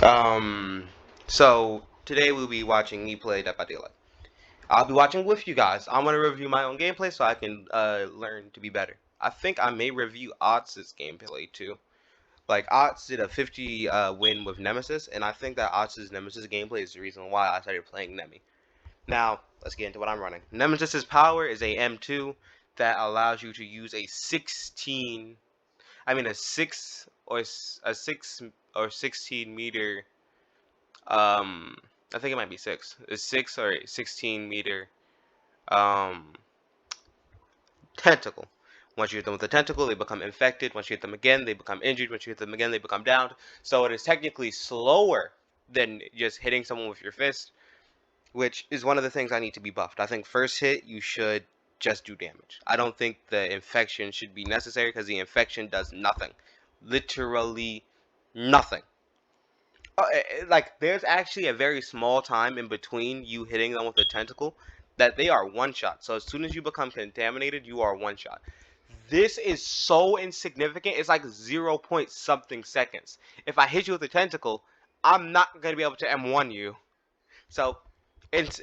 Um, so today we'll be watching me play Dead by Daylight. I'll be watching with you guys. I'm gonna review my own gameplay so I can learn to be better. I think I may review Otz's gameplay too. Like Otz did a 50 win with Nemesis, and I think that Otz's Nemesis gameplay is the reason why I started playing Nemi. Now let's get into what I'm running. Nemesis's power is a M2 that allows you to use a 16, a 16 meter um I think it might be a 16 meter um tentacle. Once you hit them with a tentacle, they become infected. Once you hit them again, they become injured. Once you hit them again, they become downed. So it is technically slower than just hitting someone with your fist, which is one of the things I need to be buffed. I think first hit you should just do damage. I don't think the infection should be necessary because the infection does nothing. Literally nothing. Like there's actually a very small time in between you hitting them with a tentacle that they are one shot. So as soon as you become contaminated, you are one shot. This is so insignificant. It's like 0 point something seconds. If I hit you with a tentacle, I'm not gonna be able to M1 you. So it's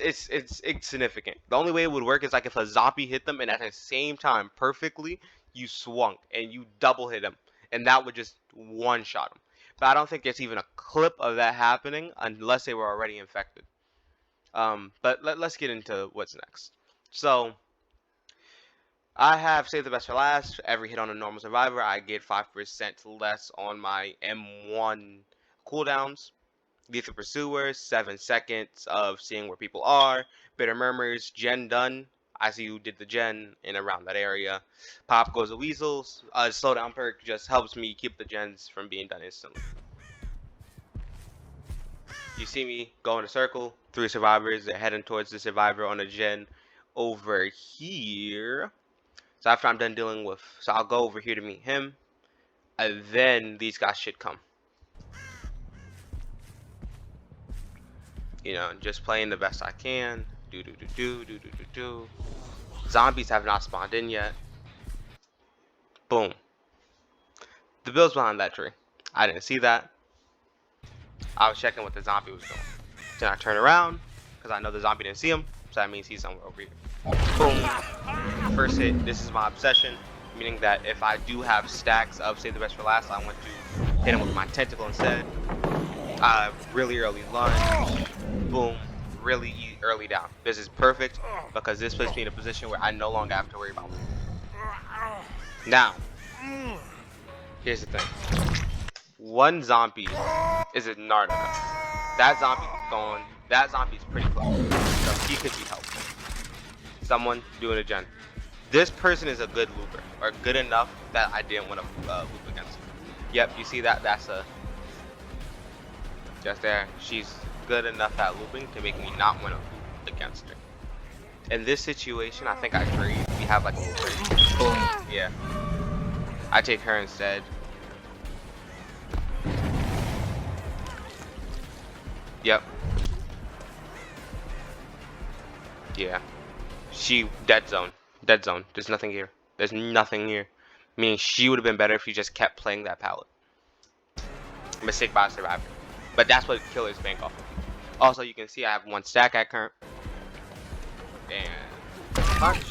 insignificant. The only way it would work is like if a zombie hit them and at the same time perfectly you swung and you double hit them, and that would just one shot them. But I don't think there's even a clip of that happening unless they were already infected. But let's get into what's next. So I have saved the best for last. Every hit on a normal survivor, I get 5% less on my M1 cooldowns. Lethal Pursuer, 7 seconds of seeing where people are. Bitter Murmurs, gen done. I see you did the gen in around that area. Pop goes the weasels. Slowdown perk just helps me keep the gens from being done instantly. You see me go in a circle. 3 survivors. They're heading towards the survivor on a gen over here. So after I'm done dealing with, so I'll go over here to meet him, and then these guys should come. You know, just playing the best I can. Do. Zombies have not spawned in yet. Boom. The bill's behind that tree. I didn't see that. I was checking what the zombie was doing. Then I turn around, because I know the zombie didn't see him, so that means he's somewhere over here. Boom. First hit. This is my obsession, meaning that if I do have stacks of Save the Best for Last, I want to hit him with my tentacle instead. Really early lunge. Boom. Really early down. This is perfect because this puts me in a position where I no longer have to worry about it. Now, here's the thing. One zombie is a Narnica. That zombie's gone. That zombie's pretty close. So he could be helpful. Someone doing a gen. This person is a good looper, or good enough that I didn't want to loop against her. Yep, you see that? That's a just there. She's good enough at looping to make me not want to loop against her. In this situation, I think I trade. We have like a little trade. Boom. Yeah. I take her instead. Yep. Yeah. She dead zone. Dead zone. There's nothing here. There's nothing here. Meaning she would have been better if she just kept playing that palette. Mistake by a survivor. But that's what killers bank off of. Also, you can see I have 1 stack at current. And punch.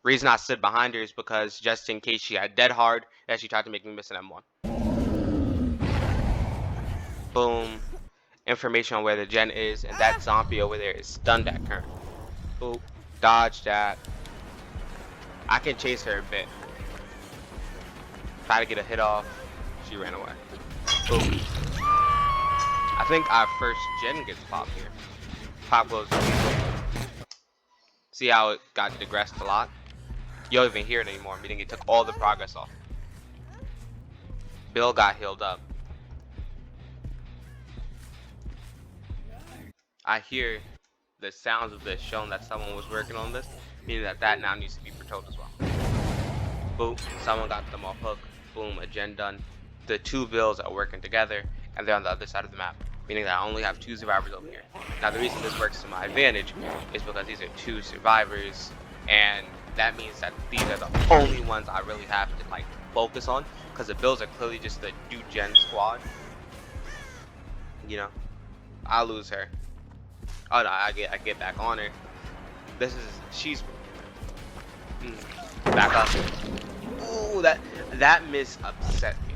Reason I stood behind her is because just in case she had dead hard, that she tried to make me miss an M1. Boom. Information on where the gen is, and that zombie over there is stunned at current. Boop. Dodge that. I can chase her a bit. Try to get a hit off. She ran away. Boom. I think our first gen gets popped here. Pop goes. See how it got digressed a lot? You don't even hear it anymore, meaning it took all the progress off. Bill got healed up. I hear the sounds of this showing that someone was working on this, meaning that now needs to be foretold as well. Boom, someone got them off hook. Boom, a gen done. The 2 Bills are working together, and they're on the other side of the map, meaning that I only have 2 survivors over here. Now the reason this works to my advantage is because these are 2 survivors, and that means that these are the only ones I really have to like focus on, because the Bills are clearly just the do gen squad. You know, I lose her. Oh no, I get back on her. She's back up. Ooh, that miss upset me.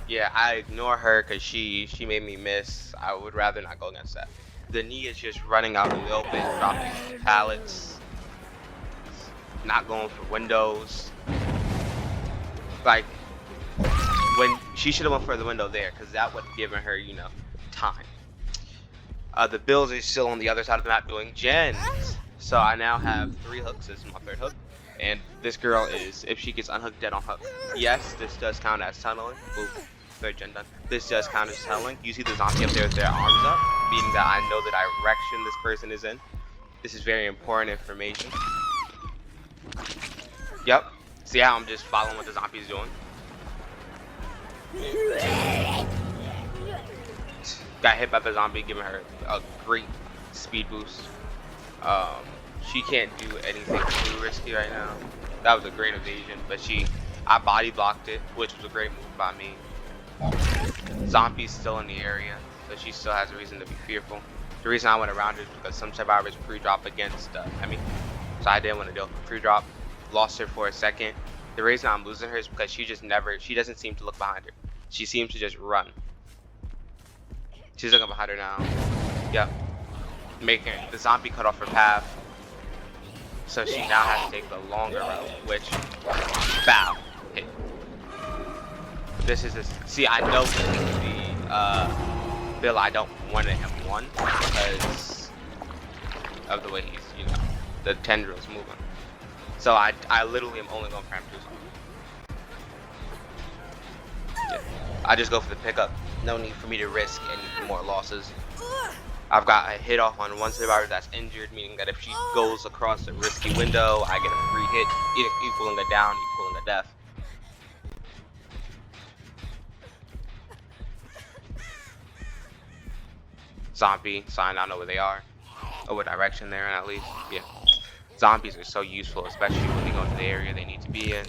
Yeah, I ignore her because she made me miss. I would rather not go against that. The knee is just running out in the open, dropping pallets, not going for windows. Like, when she should have went for the window there, because that would have given her, you know, time. The Bills are still on the other side of the map doing gens. So I now have 3 hooks. This is my 3rd hook. And this girl is, if she gets unhooked, dead on hook. Yes, this does count as tunneling. Ooh, 3rd gen done. This does count as tunneling. You see the zombie up there with their arms up, meaning that I know the direction this person is in. This is very important information. Yep. See how I'm just following what the zombie's doing? Got hit by the zombie, giving her a great speed boost. She can't do anything too risky right now. That was a great evasion, but I body blocked it, which was a great move by me. Zombie's still in the area, so she still has a reason to be fearful. The reason I went around it is because some survivors pre-drop against Hemi, so I didn't want to deal with pre-drop. Lost her for a second. The reason I'm losing her is because she doesn't seem to look behind her. She seems to just run. She's looking behind her now. Yep. Making the zombie cut off her path. So she now has to take the longer route, which, bow, hit. This is see, I know the Bill I don't want to him one because of the way he's, you know, the tendrils moving. So I literally am only going for him to yeah. I just go for the pickup. No need for me to risk any more losses. I've got a hit off on one survivor that's injured, meaning that if she goes across a risky window, I get a free hit, equaling a down, equaling a death. Zombie, so I now know where they are, or what direction they're in at least. Yeah, zombies are so useful, especially when they go into the area they need to be in.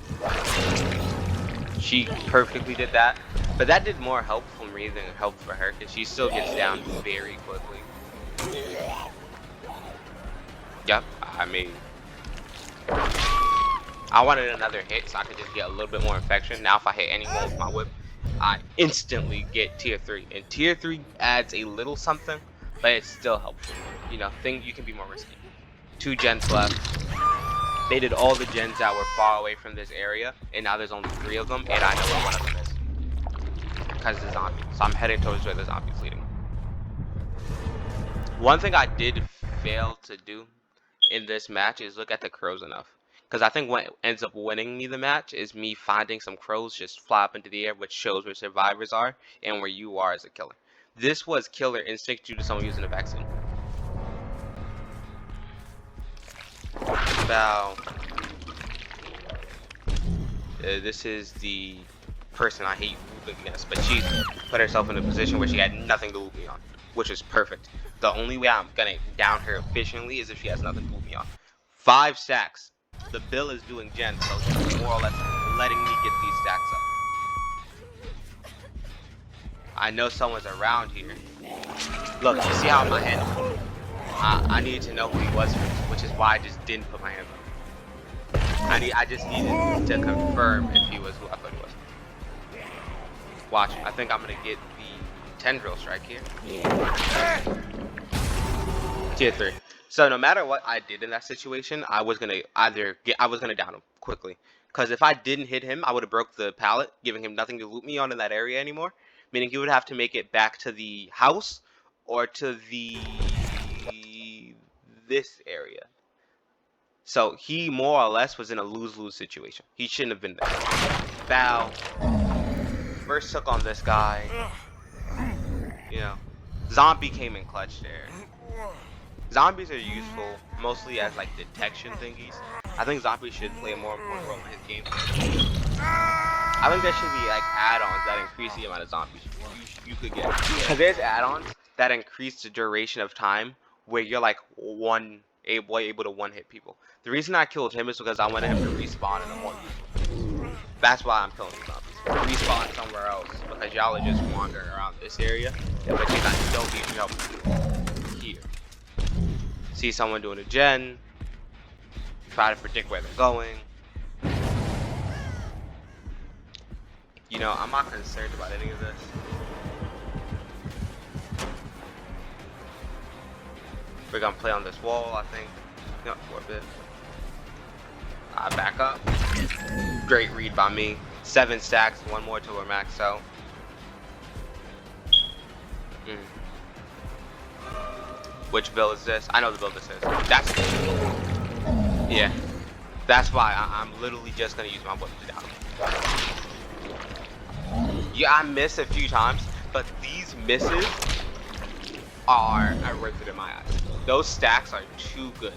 She perfectly did that, but that did more help for me than help for her, because she still gets down very quickly. Yep, I mean, I wanted another hit so I could just get a little bit more infection. Now if I hit anyone with my whip, I instantly get tier 3, and tier 3 adds a little something, but it's still helpful. You know, you can be more risky. 2 gens left. They did all the gens that were far away from this area, and now there's only 3 of them, and I know where one of them is. Because of the zombie. So I'm heading towards where the zombie's leading. One thing I did fail to do in this match is look at the crows enough. Because I think what ends up winning me the match is me finding some crows just fly up into the air, which shows where survivors are and where you are as a killer. This was killer instinct due to someone using a vaccine. Bow. This is the person I hate moving against, but she put herself in a position where she had nothing to move me on, which is perfect. The only way I'm gonna down her efficiently is if she has nothing to move me on. 5 stacks. The Bill is doing gens, so she's more or less letting me get these stacks up. I know someone's around here. Look, you see how my hand is? I needed to know who he was first, which is why I just didn't put my hand up. I just needed to confirm if he was who I thought he was. Watch, I think I'm gonna get the tendril strike here. Tier 3. So no matter what I did in that situation, I was gonna down him quickly. Because if I didn't hit him, I would have broke the pallet, giving him nothing to loot me on in that area anymore. Meaning he would have to make it back to the house or to this area. So he more or less was in a lose-lose situation. He shouldn't have been there. Bow. First took on this guy. You know, zombie came in clutch there. Zombies are useful mostly as like detection thingies. I think zombies should play a more important role in his game. I think there should be like add-ons that increase the amount of zombies you could get. Because there's add-ons that increase the duration of time where you're like able to one-hit people. The reason I killed him is because I wanted him to respawn in a more useful. That's why I'm killing zombies. Respawn somewhere else because y'all are just wandering around this area. But you guys don't need help here. See someone doing a gen, try to predict where they're going. You know, I'm not concerned about any of this. We're gonna play on this wall, I think. Yep, for a bit. I back up. Great read by me. 7 stacks, 1 more till we're maxed out. Which build is this? I know the build this is. That's yeah. That's why I'm literally just gonna use my weapon down. Yeah, I missed a few times, but these misses are worth it in my eyes. Those stacks are too good,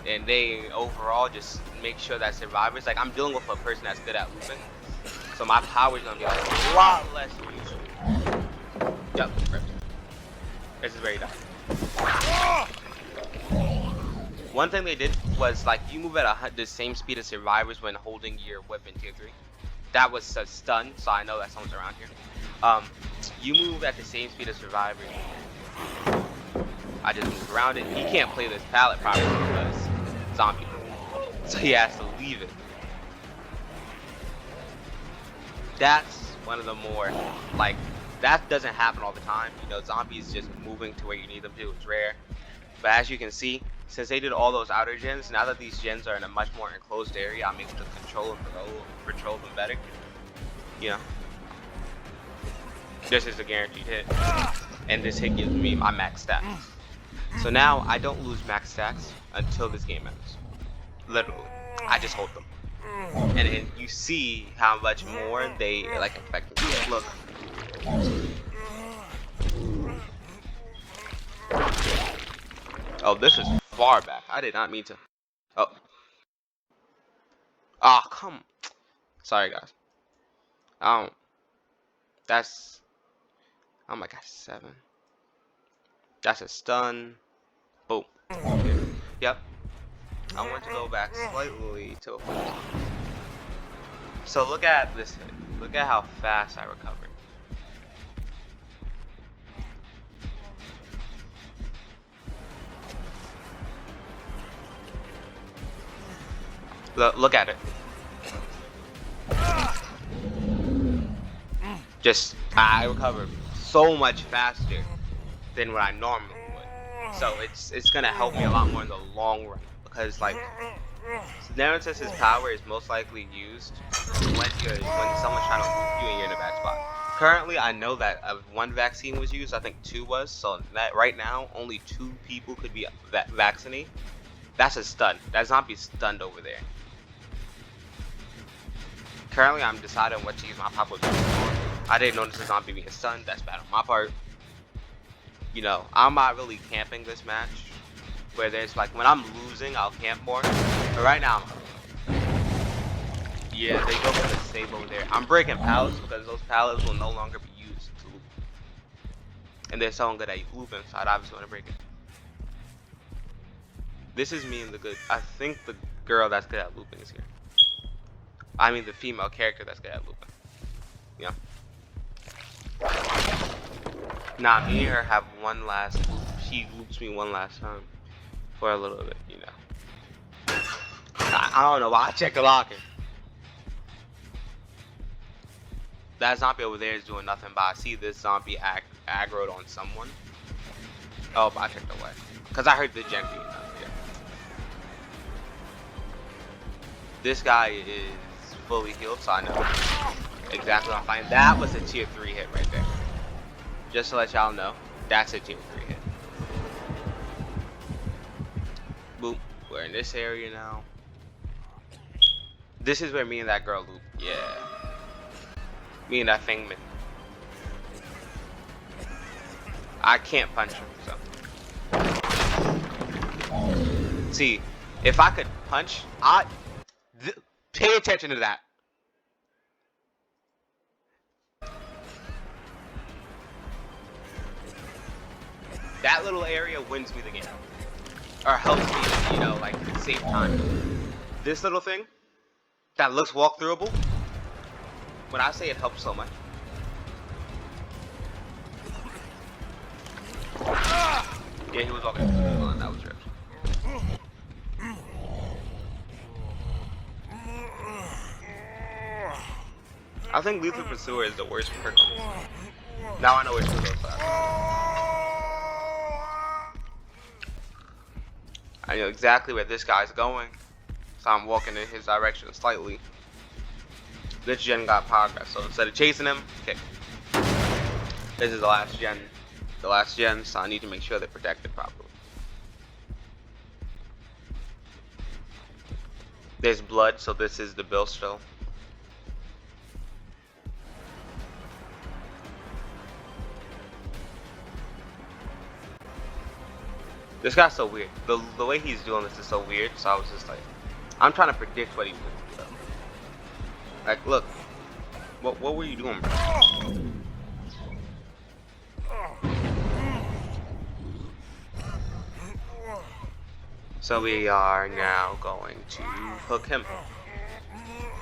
and they overall just make sure that survivors, like I'm dealing with a person that's good at looping, so my power is gonna be a lot less used. Yep, ripped. This is where he died. One thing they did was like you move at the same speed as survivors when holding your weapon tier 3. That was a stun, so I know that someone's around here. You move at the same speed as survivors. I just moved around it. He can't play this pallet properly because zombie, so he has to leave it. That's one of the more like that doesn't happen all the time. You know, zombies just moving to where you need them to. It's rare. But as you can see, since they did all those outer gens, now that these gens are in a much more enclosed area, I'm able to control them better. You know, this is a guaranteed hit, and this hit gives me my max stats. So now I don't lose max stats until this game ends. Literally, I just hold them, and then you see how much more they like affect me. Look. Oh, this is far back. I did not mean to. Oh. Ah, oh, come. Sorry, guys. That's. Oh my gosh, 7. That's a stun. Boom. Yep. I want to go back slightly to a full. So look at this hit. Look at how fast I recovered. Look at it. Just, I recovered so much faster than what I normally would. So it's gonna help me a lot more in the long run. Because like, Nemesis' power is most likely used when someone's trying to loop you and you're in a bad spot. Currently, I know that 1 vaccine was used, I think 2 was. So that right now, only 2 people could be vaccinated. That's a stun. That zombie's stunned over there. Currently, I'm deciding what to use my pop-up for. I didn't notice the zombie being stunned. That's bad on my part. You know, I'm not really camping this match. Where there's like, when I'm losing, I'll camp more. But right now, yeah, they go for the save over there. I'm breaking pallets because those pallets will no longer be used to loop. And there's someone good at looping, so I'd obviously want to break it. This is me and the good. I think the girl that's good at looping is here. I mean the female character that's good at looping. Yeah. Nah, me and her have one last loop. She loops me one last time. For a little bit, you know. I don't know why I checked the locker. That zombie over there is doing nothing, but I see this zombie aggroed on someone. Oh, but I checked away. Because I heard the gen being done. Yeah. This guy is fully healed, so I know exactly what I'm fighting. That was a tier 3 hit right there. Just to let y'all know, that's a tier 3 hit. Boop. We're in this area now. This is where me and that girl loop. Yeah. Me and that thing. I can't punch him, so. See, if I could punch, pay attention to that. That little area wins me the game. Or helps me, you know, like, save time. This little thing that looks walk-throughable, when I say it helps so much, Yeah, he was walking into the middle and that was ripped. I think Lethal Pursuer is the worst perk on this. Now I know which one goes fast. I know exactly where this guy's going, so I'm walking in his direction slightly. This gen got progress, so instead of chasing him, kick. This is the last gen, so I need to make sure they're protected properly. There's blood, so this is the Bill still. This guy's so weird. The way he's doing this is so weird, so I was just like, I'm trying to predict what he's gonna do. Like, look, what were you doing, bro? So we are now going to hook him.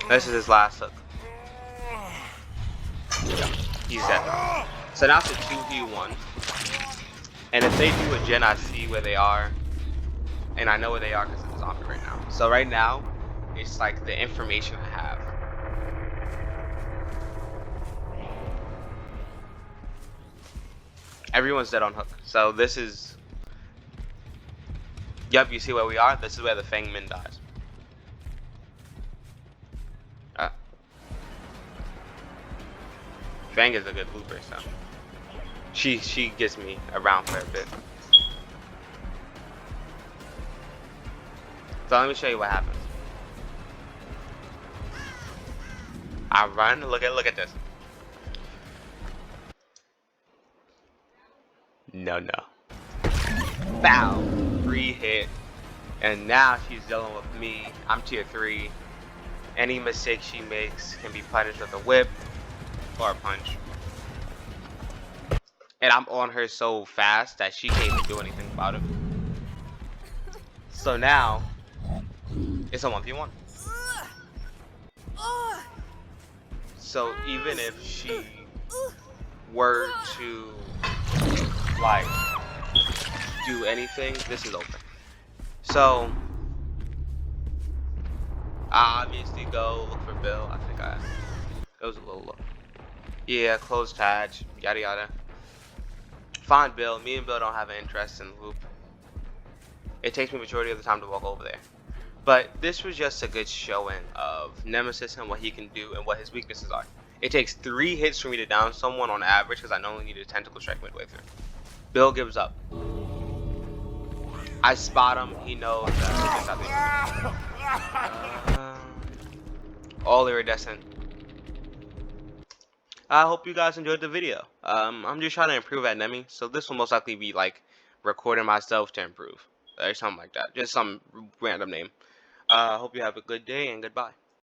This is his last hook. Yeah, he's dead now. So now it's a 2v1. And if they do a gen, I see where they are. And I know where they are because it's a zombie right now. So right now, it's like the information I have. Everyone's dead on hook. So this is... Yep, you see where we are? This is where the Fang Min dies. Fang is a good looper, so... She gets me around for a bit. So let me show you what happens. I run, look at this. No. Bow! Free hit. And now she's dealing with me. I'm tier 3. Any mistake she makes can be punished with a whip or a punch. And I'm on her so fast that she can't even do anything about it. So now, it's a 1v1. So even if she were to, like, do anything, this is open. So, I obviously go look for Bill. I think it was a little low. Yeah, close hatch, yada yada. Find Bill. Me and Bill don't have an interest in the loop. It takes me majority of the time to walk over there. But this was just a good showing of Nemesis and what he can do and what his weaknesses are. It takes 3 hits for me to down someone on average because I normally need a tentacle strike midway through. Bill gives up. I spot him. He knows that. All iridescent. I hope you guys enjoyed the video. I'm just trying to improve at Nemi, so this will most likely be like recording myself to improve or something like that. Just some random name. Hope you have a good day and goodbye.